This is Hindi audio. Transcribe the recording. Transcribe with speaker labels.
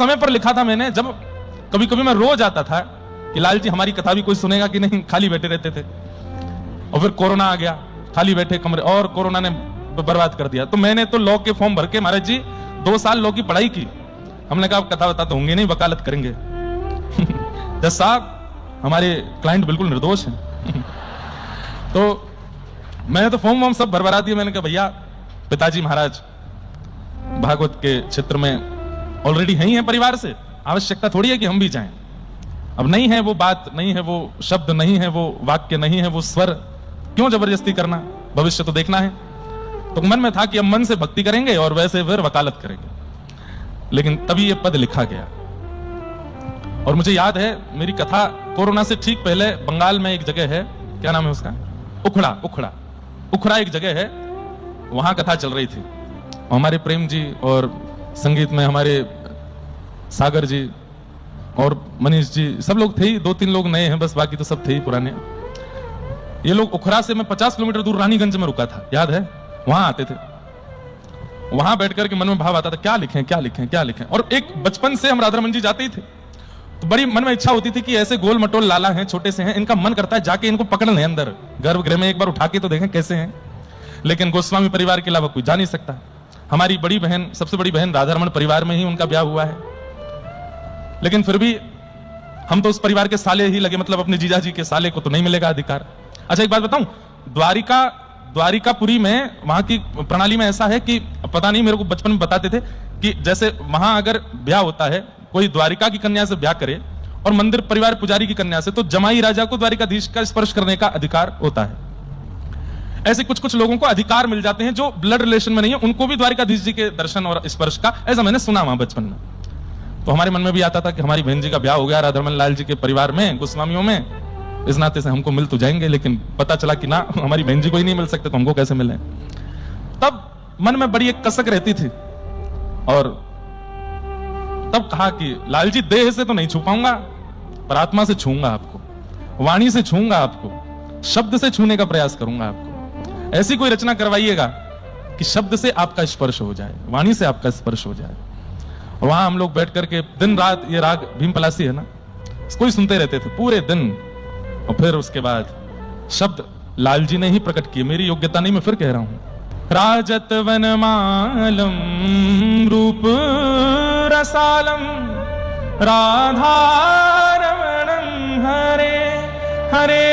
Speaker 1: समय पर लिखा था मैंने, जब कभी कभी मैं रो जाता था कि लाल जी हमारी कथा भी कोई सुनेगा कि नहीं, खाली बैठे रहते थे। और फिर कोरोना आ गया, खाली बैठे कमरे, और कोरोना ने बर्बाद कर दिया। तो मैंने तो लॉ के फॉर्म भर के महाराज जी 2 साल लॉ की पढ़ाई की। हमने कहा कथा वता तो होंगे नहीं, वकालत करेंगे। जज साहब हमारे क्लाइंट बिल्कुल निर्दोष हैं। तो मैंने तो फॉर्म वॉर्म सब भरभरा दिया। मैंने कहा भैया पिताजी महाराज भागवत के क्षेत्र में ऑलरेडी है ही है परिवार से, आवश्यकता थोड़ी है कि हम भी जाएं। अब नहीं है वो बात, नहीं है वो शब्द, नहीं है वो वाक्य, नहीं है वो स्वर, क्यों जबरदस्ती करना, भविष्य तो देखना है। तो मन में था कि अब मन से भक्ति करेंगे और वैसे फिर वकालत करेंगे। लेकिन तभी ये पद लिखा गया। और मुझे याद है मेरी कथा कोरोना से ठीक पहले बंगाल में एक जगह है, क्या नाम है उसका, उखड़ा एक जगह है, वहां कथा चल रही थी। हमारे प्रेम जी और संगीत में हमारे सागर जी और मनीष जी सब लोग थे ही, 2-3 लोग नए हैं बस, बाकी तो सब थे ही पुराने। ये लोग उखड़ा से मैं 50 किलोमीटर दूर रानीगंज में रुका था, याद है, वहां आते थे। वहां बैठकर के मन में भाव आता था क्या लिखें क्या लिखें क्या लिखें। और एक बचपन से हम राधारमण जी जाते ही थे, तो बड़ी मन में इच्छा होती थी कि ऐसे गोल मटोल लाला हैं, छोटे से हैं, इनका मन करता है जाके इनको पकड़ लें अंदर गर्भगृह में, एक बार उठा के तो देखें कैसे हैं। लेकिन गोस्वामी परिवार के अलावा कोई जा नहीं सकता। हमारी बड़ी बहन, सबसे बड़ी बहन राधारमण परिवार में ही उनका ब्याह हुआ है। लेकिन फिर भी हम तो उस परिवार के साले ही लगे, मतलब अपने जीजा जी के साले को तो नहीं मिलेगा अधिकार। अच्छा एक बात बताऊं, द्वारिकापुरी में वहां की प्रणाली में ऐसा है कि पता नहीं, मेरे को बचपन में बताते थे कि जैसे वहां अगर ब्याह होता है, कोई द्वारिका की कन्या से ब्याह करे और मंदिर परिवार पुजारी की कन्या से, तो जमाई राजा को द्वारिकाधीश का स्पर्श करने का अधिकार होता है। ऐसे कुछ कुछ लोगों को अधिकार मिल जाते हैं जो ब्लड रिलेशन में नहीं है, उनको भी द्वारिकाधीश जी के दर्शन और स्पर्श का, ऐसा मैंने सुना वहां बचपन में। तो हमारे मन में भी आता था कि हमारी बहन जी का ब्याह हो गया राधारमण लाल जी के परिवार में, गोस्वामियों में, इस नाते से हमको मिल तो जाएंगे। लेकिन पता चला कि ना, हमारी बहन जी को ही नहीं मिल सकते तो हमको कैसे मिले। तब मन में बड़ी एक कसक रहती थी। और तब कहा कि लाल जी देह से तो नहीं छू पाऊंगा, पर आत्मा से छूंगा आपको, वाणी से छूंगा आपको, शब्द से छूने का प्रयास करूंगा आपको। ऐसी कोई रचना करवाइएगा कि शब्द से आपका स्पर्श हो जाए, वाणी से आपका स्पर्श हो जाए। और वहां हम लोग बैठ करके दिन रात, ये राग भीम पलासी है ना, इसको ही सुनते रहते थे पूरे दिन। और फिर उसके बाद शब्द लाल जी ने ही प्रकट किए, मेरी योग्यता नहीं, मैं फिर कह रहा हूं। राजत वनमालम रूप रसालम राधारमणम हरे हरे